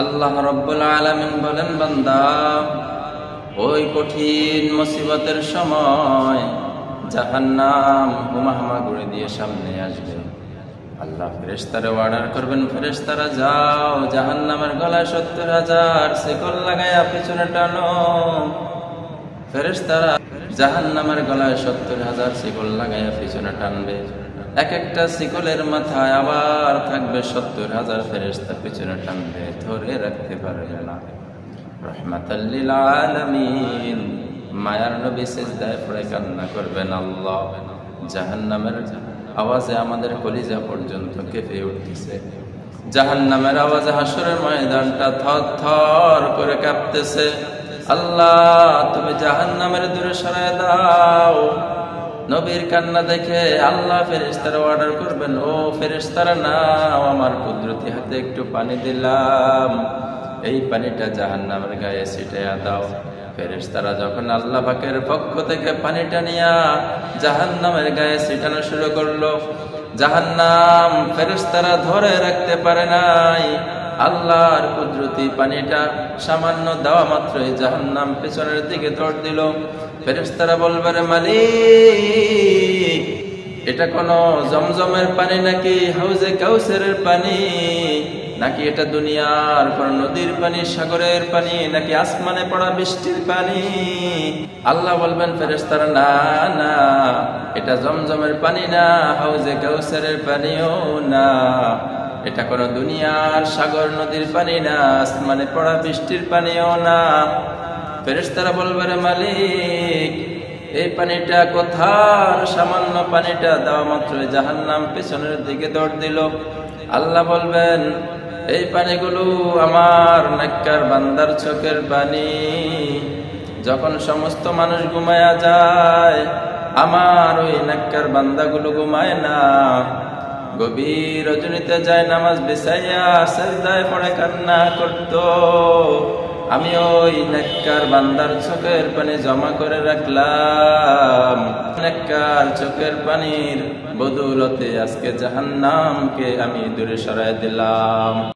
আল্লাহ রাব্বুল আলামিন বলেন, বান্দা ওই কঠিন মুসিবতের সময় জাহান্নাম হুমাহুমা ঘুরে দিয়ে সামনে আসবে। আল্লাহ ফেরেশতারা অর্ডার করবেন, ফেরেশতারা যাও জাহান্নামের গলায় ৭০,০০০ শিকল লাগায়া পিছনে টানো। ফেরেশতারা জাহান্নামের গলায় ৭০,০০০ শিকল লাগায়া পিছনে টানবে। এক একটা শিকলের মাথায় আবার থাকবে ৭০,০০০ ফেরেশতা পিছনে টানবে, ধরে রাখতে পারবে না। রাহমাতাল লিল আলামিন মায়ার নবী সিজদায় পড়ে কান্না করবেন, আল্লাহ জাহান্নামের আওয়াজে আমাদের কলিজা পর্যন্ত কেঁপে উঠতেছে। জাহান্নামের আওয়াজে হাসরের ময়দানটা থরথর করে কাঁপতেছে। আল্লাহ তুমি জাহান্নামের দূরে সরায় দাও। নবীর কান্না দেখে আল্লাহ ফেরেশতারা অর্ডার করবেন, ও ফেরেশতারা নাও, আমার কুদরতি হাতে একটু পানি দিলাম, এই পানিটা জাহান্নামের গায়ে ছিটাইয়া দাও। ফেরেশতারা যখন আল্লাহ পাকের পক্ষ থেকে পানিটা নিয়া জাহান্নামের গায়ে ছিটানো শুরু করলো, জাহান্নাম ফেরেশতারা ধরে রাখতে পারে নাই। আল্লাহর কুদরতি পানিটা সামান্য দেওয়া মাত্রই জাহান্নাম পেছনের দিকে দৌড় দিল। ফেরেশতারা বলবে, রে মালিক, এটা কোন জমজমের পানি নাকি হাউজে কাউসারের পানি, নাকি এটা দুনিয়ার কোন নদীর পানি, সাগরের পানি, নাকি আসমানে পড়া বৃষ্টির পানি? আল্লাহ বলবেন ফেরেশতারা, না না, এটা জমজমের পানি না, হাউজে কাউসারের পানিও না, এটা কোন দুনিয়ার সাগর নদীর পানি না, আসমানে পড়া বৃষ্টির পানিও না। ফেরেশতারা বলবে, রে মালিক, এই পানিটা কোথার? সামান্য পানিটা দেওয়া মাত্র জাহান্নাম পেছনের দিকে দৌড় দিল। আল্লাহ বলবেন, এই পানিগুলো আমার নেককার বান্দার চোখের পানি। যখন সমস্ত মানুষ ঘুমায়া যায়, আমার ওই নেককার বান্দাগুলো ঘুমায় না, গভীর রজনীতে যায় নামাজ বিছাইয়া সিজদায় পড়ে কান্না করত। আমি ওই নেককার বান্দার চোখের পানি জমা করে রাখলাম। নেককার চোখের পানির বদৌলতে আজকে জাহান্নামকে আমি দূরে সরায় দিলাম।